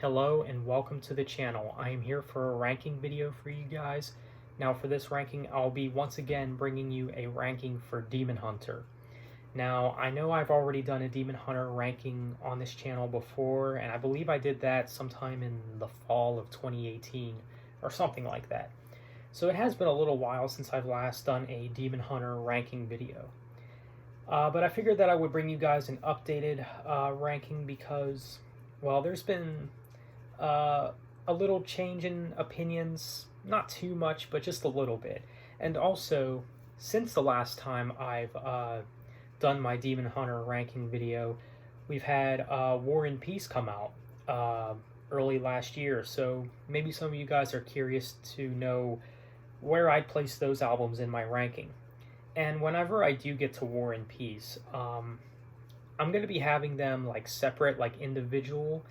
Hello and welcome to the channel. I am here for a ranking video for you guys. Now for this ranking, I'll be once again bringing you a ranking for Demon Hunter. Now I know I've already done a Demon Hunter ranking on this channel before, and I believe I did that sometime in the fall of 2018 or something like that. So it has been a little while since I've last done a Demon Hunter ranking video. But I figured that I would bring you guys an updated ranking because, well, there's been a little change in opinions, not too much, but just a little bit. And also, since the last time I've done my Demon Hunter ranking video, we've had War and Peace come out early last year, so maybe some of you guys are curious to know where I'd place those albums in my ranking. And whenever I do get to War and Peace, I'm going to be having them like separate, like individual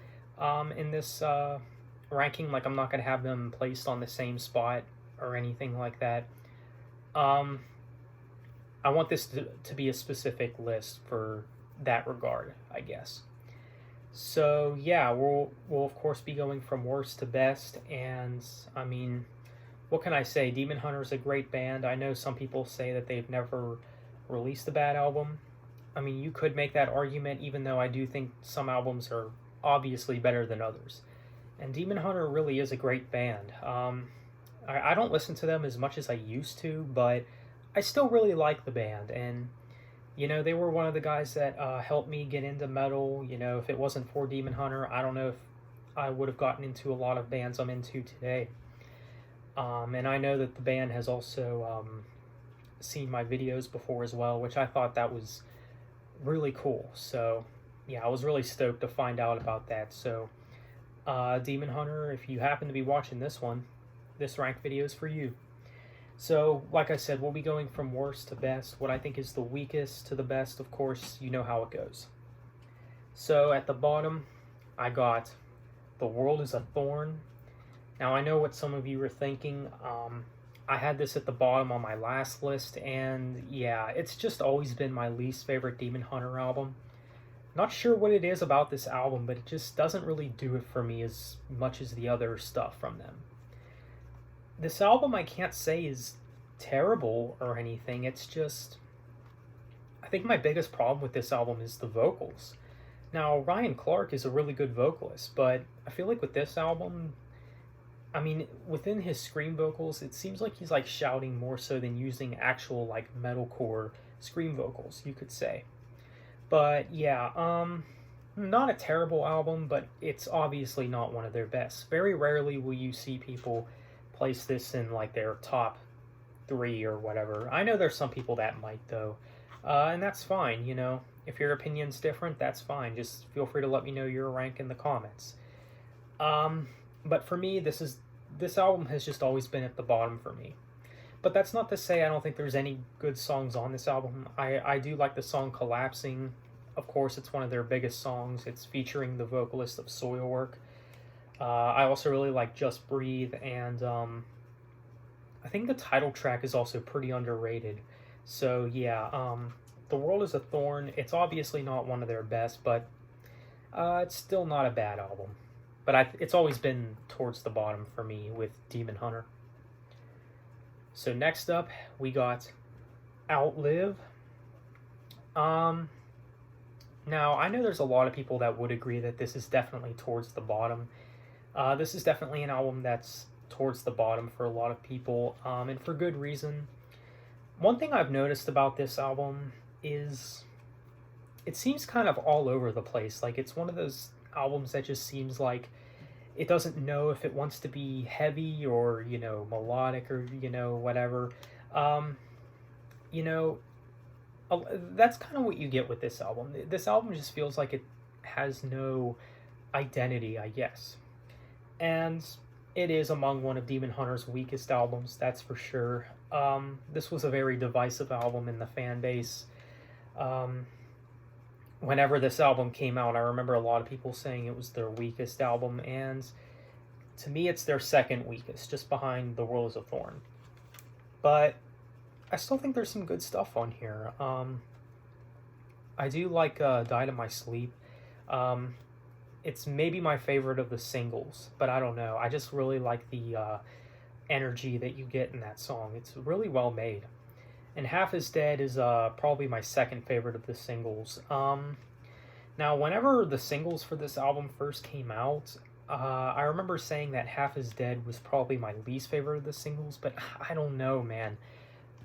in this ranking. Like I'm not going to have them placed on the same spot or anything like that. I want this to be a specific list for that regard, I guess. So yeah, we'll of course be going from worst to best, and I mean, what can I say? Demon Hunter is a great band. I know some people say that they've never released a bad album. I mean, you could make that argument, even though I do think some albums are obviously better than others. And Demon Hunter really is a great band. I don't listen to them as much as I used to, but I still really like the band. And, you know, they were one of the guys that helped me get into metal. You know, if it wasn't for Demon Hunter, I don't know if I would have gotten into a lot of bands I'm into today. And I know that the band has also seen my videos before as well, which I thought that was really cool. So yeah, I was really stoked to find out about that. So Demon Hunter, if you happen to be watching this one, this rank video is for you. So like I said, we'll be going from worst to best. What I think is the weakest to the best, of course, you know how it goes. So at the bottom, I got The World is a Thorn. Now, I know what some of you are thinking. I had this at the bottom on my last list, and yeah, it's just always been my least favorite Demon Hunter album. Not sure what it is about this album, but it just doesn't really do it for me as much as the other stuff from them. This album, I can't say is terrible or anything. It's just, I think my biggest problem with this album is the vocals. Now, Ryan Clark is a really good vocalist, but I feel like with this album, I mean, within his scream vocals, it seems like he's like shouting more so than using actual like metalcore scream vocals, you could say. But yeah, not a terrible album, but it's obviously not one of their best. Very rarely will you see people place this in like their top 3 or whatever. I know there's some people that might though, and that's fine. You know, if your opinion's different, that's fine. Just feel free to let me know your rank in the comments. But for me, this album has just always been at the bottom for me. But that's not to say I don't think there's any good songs on this album. I do like the song Collapsing. Of course, it's one of their biggest songs. It's featuring the vocalist of Soilwork. I also really like Just Breathe, and I think the title track is also pretty underrated. So yeah, The World is a Thorn. It's obviously not one of their best, but it's still not a bad album. But it's always been towards the bottom for me with Demon Hunter. So next up, we got Outlive. Now, I know there's a lot of people that would agree that this is definitely towards the bottom. This is definitely an album that's towards the bottom for a lot of people, and for good reason. One thing I've noticed about this album is it seems kind of all over the place. Like, it's one of those albums that just seems like it doesn't know if it wants to be heavy or, you know, melodic or, you know, whatever. You know, that's kind of what you get with this album. This album just feels like it has no identity, I guess. And it is among one of Demon Hunter's weakest albums, that's for sure. This was a very divisive album in the fan base. Whenever this album came out, I remember a lot of people saying it was their weakest album, and to me it's their second weakest, just behind The World is a Thorn. But I still think there's some good stuff on here. I do like Died in My Sleep. it's maybe my favorite of the singles, but I don't know. I just really like the energy that you get in that song. It's really well made. And Half Is Dead is probably my second favorite of the singles. Now, whenever the singles for this album first came out, I remember saying that Half Is Dead was probably my least favorite of the singles, but I don't know, man.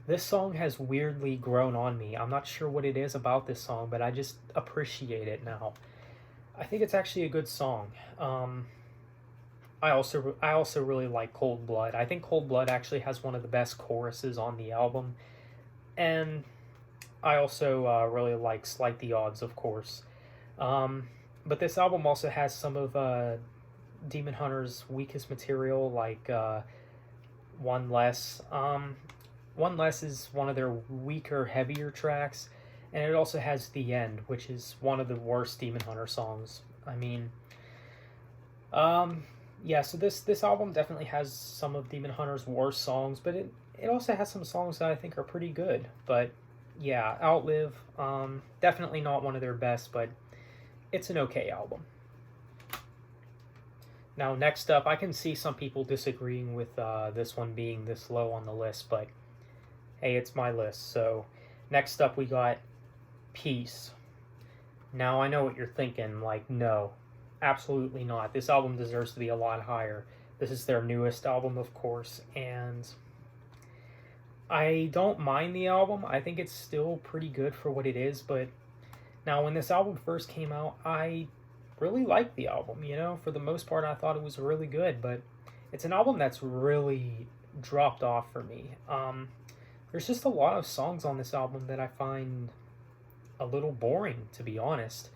This song has weirdly grown on me. I'm not sure what it is about this song, but I just appreciate it now. I think it's actually a good song. I also really like Cold Blood. I think Cold Blood actually has one of the best choruses on the album, and I also really like Slight the Odds, of course. But this album also has some of Demon Hunter's weakest material, like One Less. One Less is one of their weaker, heavier tracks, and it also has The End, which is one of the worst Demon Hunter songs. I mean, yeah, so this album definitely has some of Demon Hunter's worst songs, but it also has some songs that I think are pretty good. But yeah, Outlive, definitely not one of their best, but it's an okay album. Now, next up, I can see some people disagreeing with this one being this low on the list, but hey, it's my list. So next up, we got Peace. Now, I know what you're thinking, like, no, absolutely not. This album deserves to be a lot higher. This is their newest album, of course, and I don't mind the album. I think it's still pretty good for what it is, but now when this album first came out, I really liked the album, you know? For the most part, I thought it was really good, but it's an album that's really dropped off for me. There's just a lot of songs on this album that I find a little boring, to be honest.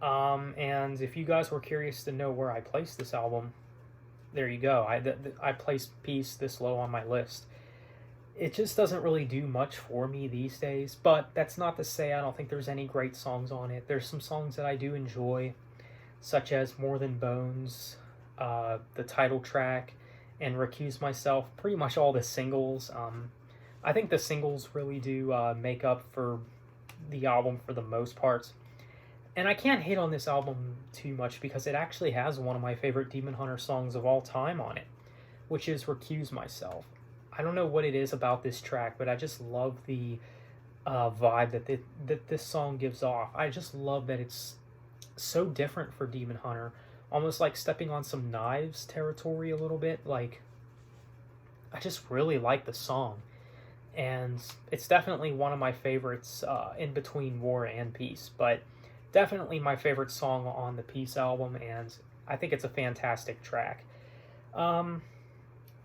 And if you guys were curious to know where I placed this album, there you go. I placed Peace this low on my list. It just doesn't really do much for me these days, but that's not to say I don't think there's any great songs on it. There's some songs that I do enjoy, such as More Than Bones, the title track, and Recuse Myself, pretty much all the singles. I think the singles really do make up for the album for the most part. And I can't hate on this album too much because it actually has one of my favorite Demon Hunter songs of all time on it, which is Recuse Myself. I don't know what it is about this track, but I just love the vibe that this song gives off. I just love that it's so different for Demon Hunter, almost like stepping on some Knives territory a little bit. Like, I just really like the song, and it's definitely one of my favorites in between War and Peace, but definitely my favorite song on the Peace album, and I think it's a fantastic track.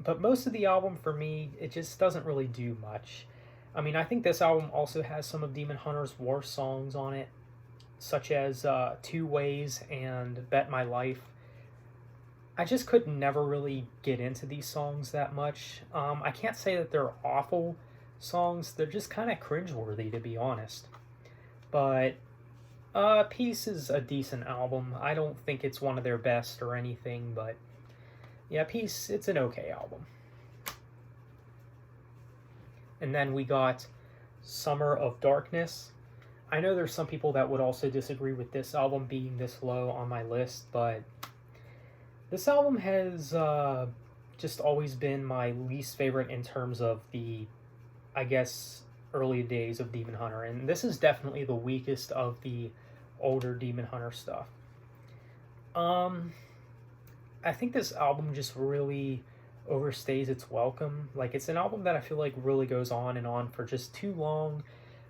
But most of the album, for me, it just doesn't really do much. I mean, I think this album also has some of Demon Hunter's worst songs on it, such as Two Ways and Bet My Life. I just could never really get into these songs that much. I can't say that they're awful songs. They're just kind of cringeworthy, to be honest. But Peace is a decent album. I don't think it's one of their best or anything, but yeah, Peace, it's an okay album. And then we got Summer of Darkness. I know there's some people that would also disagree with this album being this low on my list, but this album has just always been my least favorite in terms of the, I guess, early days of Demon Hunter. And this is definitely the weakest of the older Demon Hunter stuff. I think this album just really overstays its welcome. Like, it's an album that I feel like really goes on and on for just too long.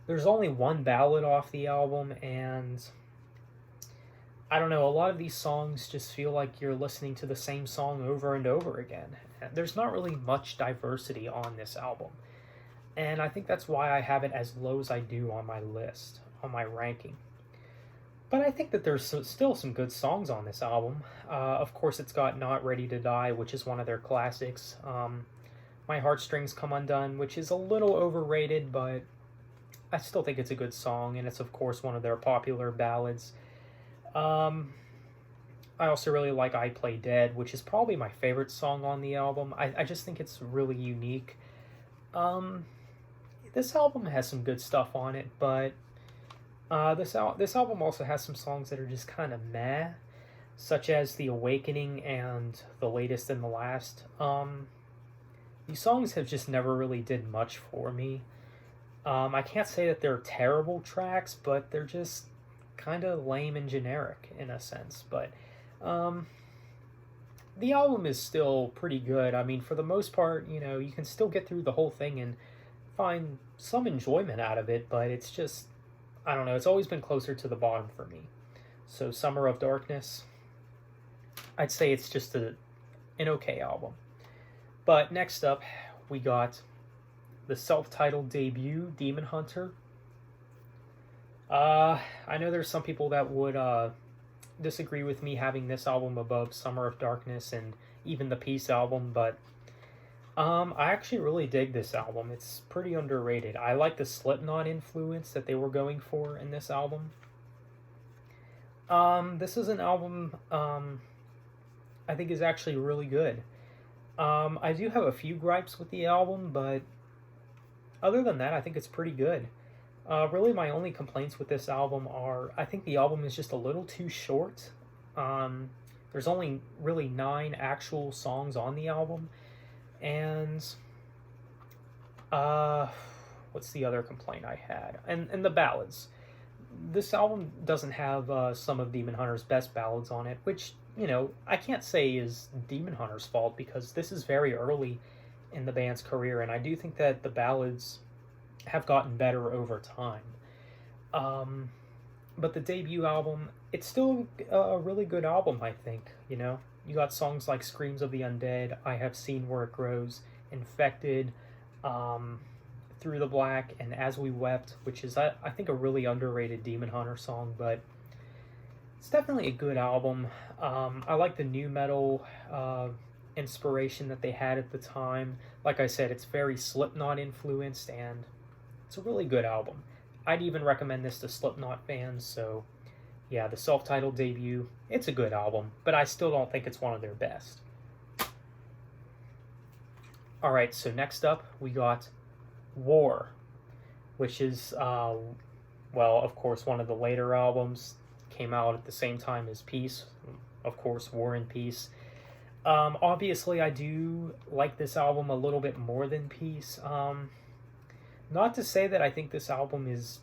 There's only one ballad off the album, and I don't know, a lot of these songs just feel like you're listening to the same song over and over again. There's not really much diversity on this album, and I think that's why I have it as low as I do on my list, on my ranking. But I think that there's still some good songs on this album. Of course, it's got Not Ready to Die, which is one of their classics. My Heartstrings Come Undone, which is a little overrated, but I still think it's a good song, and it's, of course, one of their popular ballads. I also really like I Play Dead, which is probably my favorite song on the album. I just think it's really unique. This album has some good stuff on it, but this album also has some songs that are just kind of meh. such as The Awakening and The Latest and the Last. These songs have just never really did much for me. I can't say that they're terrible tracks, but they're just kind of lame and generic in a sense. But um, the album is still pretty good. I mean, for the most part, you know, you can still get through the whole thing and find some enjoyment out of it, but it's just, I don't know, it's always been closer to the bottom for me. So, Summer of Darkness, I'd say it's just an okay album. But next up, we got the self-titled debut, Demon Hunter. I know there's some people that would disagree with me having this album above Summer of Darkness and even the Peace album, but I actually really dig this album. It's pretty underrated. I like the Slipknot influence that they were going for in this album. This is an album I think is actually really good. I do have a few gripes with the album, but other than that, I think it's pretty good. Really, my only complaints with this album are I think the album is just a little too short. There's only really 9 actual songs on the album, and what's the other complaint I had? And the ballads. This album doesn't have some of Demon Hunter's best ballads on it, which, you know, I can't say is Demon Hunter's fault because this is very early in the band's career, and I do think that the ballads have gotten better over time. But the debut album, it's still a really good album, I think, you know? You got songs like Screams of the Undead, I Have Seen Where It Grows, Infected, Through the Black, and As We Wept, which is, I think, a really underrated Demon Hunter song, but it's definitely a good album. I like the new metal inspiration that they had at the time. Like I said, it's very Slipknot influenced, and it's a really good album. I'd even recommend this to Slipknot fans, so yeah, the self-titled debut, it's a good album, but I still don't think it's one of their best. Alright, so next up, we got War, which is, well, of course, one of the later albums. Came out at the same time as Peace, of course, War and Peace. Obviously, I do like this album a little bit more than Peace. Not to say that I think this album is,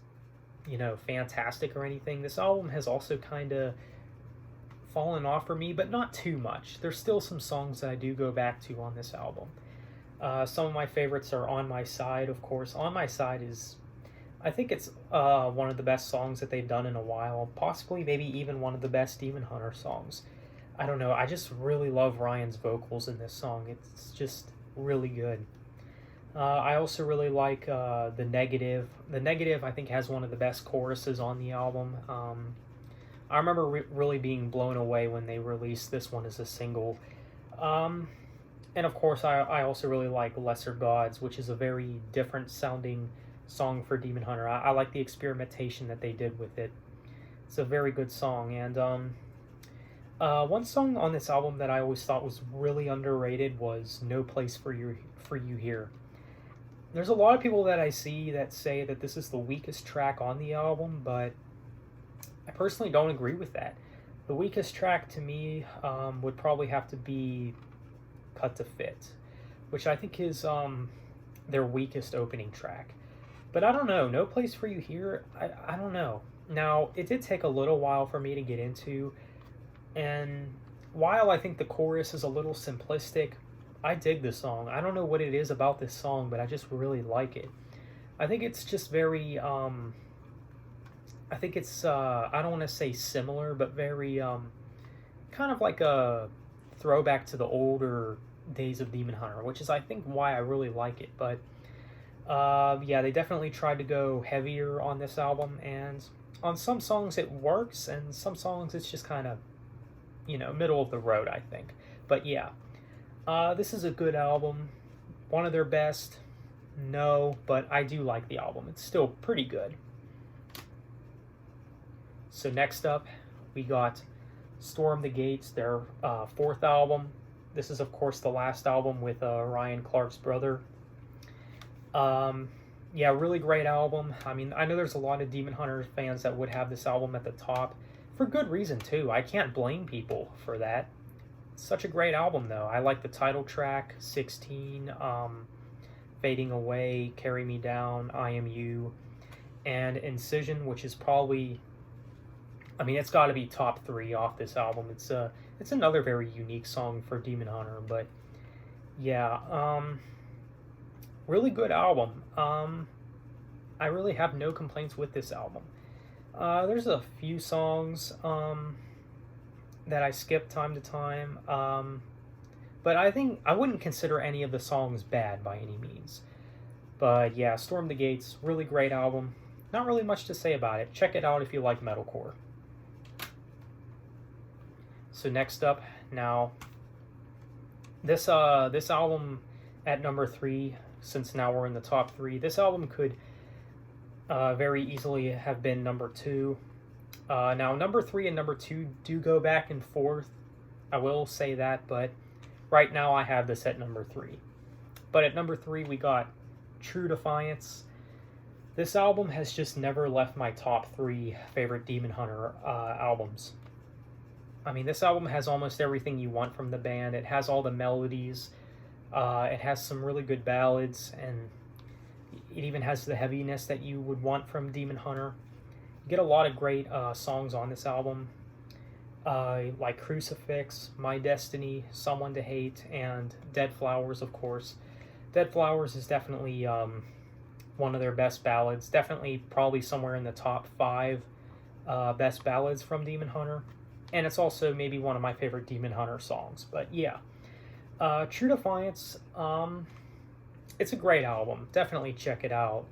you know, fantastic or anything. This album has also kind of fallen off for me, but not too much. There's still some songs that I do go back to on this album. Some of my favorites are On My Side, of course. On My Side is, I think it's one of the best songs that they've done in a while. Possibly, maybe even one of the best Demon Hunter songs. I don't know. I just really love Ryan's vocals in this song. It's just really good. I also really like The Negative. The Negative, I think, has one of the best choruses on the album. I remember really being blown away when they released this one as a single. And of course, I also really like Lesser Gods, which is a very different sounding song for Demon Hunter. I like the experimentation that they did with it. It's a very good song. And one song on this album that I always thought was really underrated was No Place for You Here. There's a lot of people that I see that say that this is the weakest track on the album, but I personally don't agree with that. The weakest track to me would probably have to be Cut to Fit, which I think is their weakest opening track. But I don't know, No Place for You Here, I don't know. Now, it did take a little while for me to get into, and while I think the chorus is a little simplistic, I dig this song. I don't know what it is about this song, but I just really like it. I think it's just very, I think it's, I don't want to say similar, but very, kind of like a throwback to the older days of Demon Hunter, which is, I think, why I really like it. But, yeah, they definitely tried to go heavier on this album, and on some songs it works, and some songs it's just kind of, you know, middle of the road, I think. But, yeah. This is a good album. One of their best? No, but I do like the album. It's still pretty good. So next up, we got Storm the Gates, their 4th album. This is, of course, the last album with Ryan Clark's brother. Yeah, really great album. I mean, I know there's a lot of Demon Hunter fans that would have this album at the top. For good reason, too. I can't blame people for that. It's such a great album, though. I like the title track, 16, Fading Away, Carry Me Down, I Am You, and Incision, which is probably, I mean, it's got to be top 3 off this album. It's another very unique song for Demon Hunter, but yeah, really good album. I really have no complaints with this album. There's a few songs that I skip time to time, but I think I wouldn't consider any of the songs bad by any means. But yeah, Storm the Gates, really great album. Not really much to say about it. Check it out if you like metalcore. So next up, now, this album at number 3, since now we're in the top 3, this album could very easily have been number 2. Now, number 3 and number 2 do go back and forth. I will say that, but right now I have this at number 3. But at number 3, we got True Defiance. This album has just never left my top 3 favorite Demon Hunter albums. I mean, this album has almost everything you want from the band. It has all the melodies. It has some really good ballads, and it even has the heaviness that you would want from Demon Hunter. You get a lot of great songs on this album, like Crucifix, My Destiny, Someone to Hate, and Dead Flowers, of course. Dead Flowers is definitely one of their best ballads. Definitely probably somewhere in the top 5 best ballads from Demon Hunter. And it's also maybe one of my favorite Demon Hunter songs. But yeah, True Defiance, it's a great album. Definitely check it out.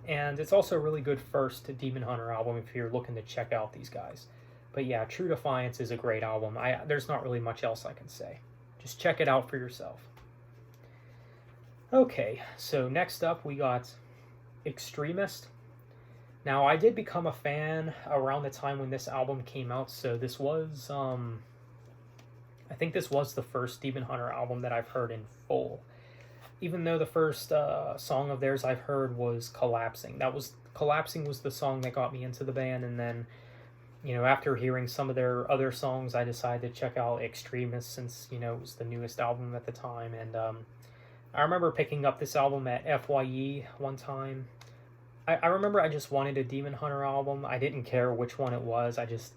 And it's also a really good first Demon Hunter album if you're looking to check out these guys. But yeah, True Defiance is a great album. There's not really much else I can say. Just check it out for yourself. Okay, so next up we got Extremist. Now, I did become a fan around the time when this album came out, so this was, I think this was the first Demon Hunter album that I've heard in full. Even though the first song of theirs I've heard was Collapsing. Collapsing was the song that got me into the band, and then, you know, after hearing some of their other songs, I decided to check out Extremist since, you know, it was the newest album at the time, and I remember picking up this album at FYE one time. I remember I just wanted a Demon Hunter album. I didn't care which one it was. I just,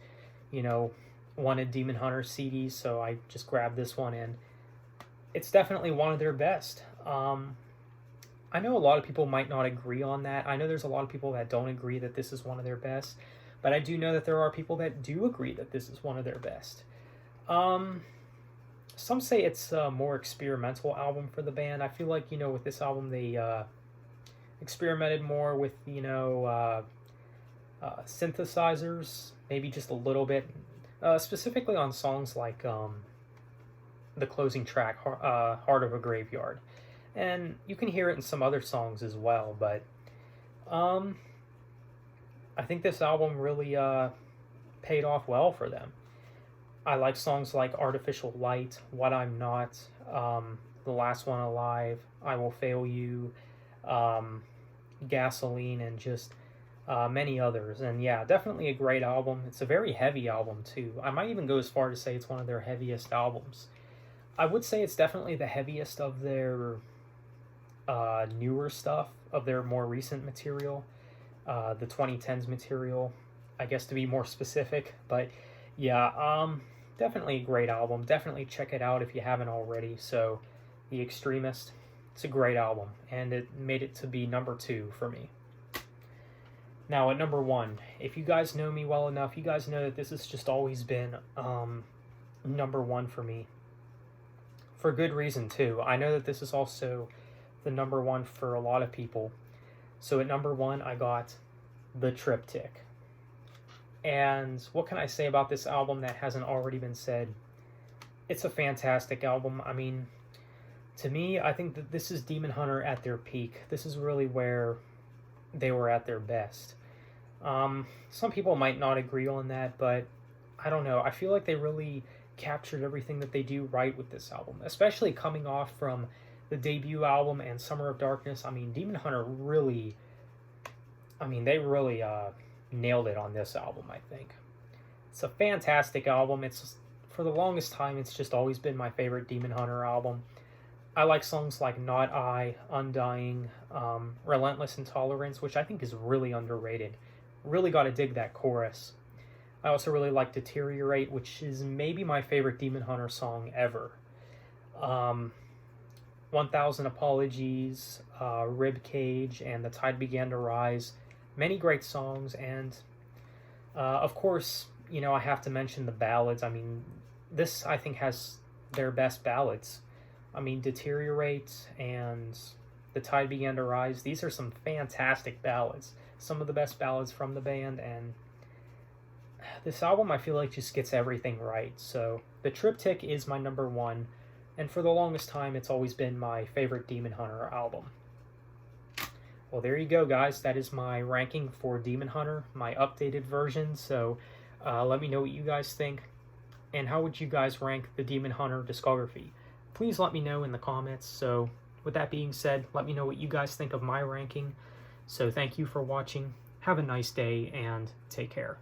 you know, wanted Demon Hunter CDs, so I just grabbed this one, and it's definitely one of their best. I know a lot of people might not agree on that. I know there's a lot of people that don't agree that this is one of their best, but I do know that there are people that do agree that this is one of their best. Some say it's a more experimental album for the band. I feel like, you know, with this album, they experimented more with, you know, synthesizers, maybe just a little bit, specifically on songs like the closing track, Heart of a Graveyard. And you can hear it in some other songs as well, but I think this album really paid off well for them. I like songs like Artificial Light, What I'm Not, The Last One Alive, I Will Fail You, Gasoline, and just many others. And yeah, definitely a great album. It's a very heavy album too. I might even go as far to say it's one of their heaviest albums. I would say it's definitely the heaviest of their newer stuff, of their more recent material, the 2010s material, I guess, to be more specific. But yeah, definitely a great album. Definitely check it out if you haven't already. So The Extremist, it's a great album, and it made it to be number 2 for me. Now at number 1, if you guys know me well enough, you guys know that this has just always been number 1 for me. For good reason too. I know that this is also the number 1 for a lot of people. So at number 1, I got The Triptych. And what can I say about this album that hasn't already been said? It's a fantastic album. I mean, to me, I think that this is Demon Hunter at their peak. This is really where they were at their best. Some people might not agree on that, but I don't know. I feel like they really captured everything that they do right with this album, especially coming off from the debut album and Summer of Darkness. I mean, Demon Hunter really, they really nailed it on this album, I think. It's a fantastic album. It's for the longest time, it's just always been my favorite Demon Hunter album. I like songs like Not I, Undying, Relentless Intolerance, which I think is really underrated. Really got to dig that chorus. I also really like Deteriorate, which is maybe my favorite Demon Hunter song ever. 1000 Apologies, Ribcage, and The Tide Began to Rise. Many great songs, and of course, you know, I have to mention the ballads. I mean, this, I think, has their best ballads. I mean, Deteriorate and The Tide Began to Rise, these are some fantastic ballads. Some of the best ballads from the band, and this album, I feel like, just gets everything right. So, the Triptych is my number one, and for the longest time, it's always been my favorite Demon Hunter album. Well, there you go, guys. That is my ranking for Demon Hunter, my updated version. So, let me know what you guys think, and how would you guys rank the Demon Hunter discography? Please let me know in the comments. So, with that being said, let me know what you guys think of my ranking. So, thank you for watching. Have a nice day, and take care.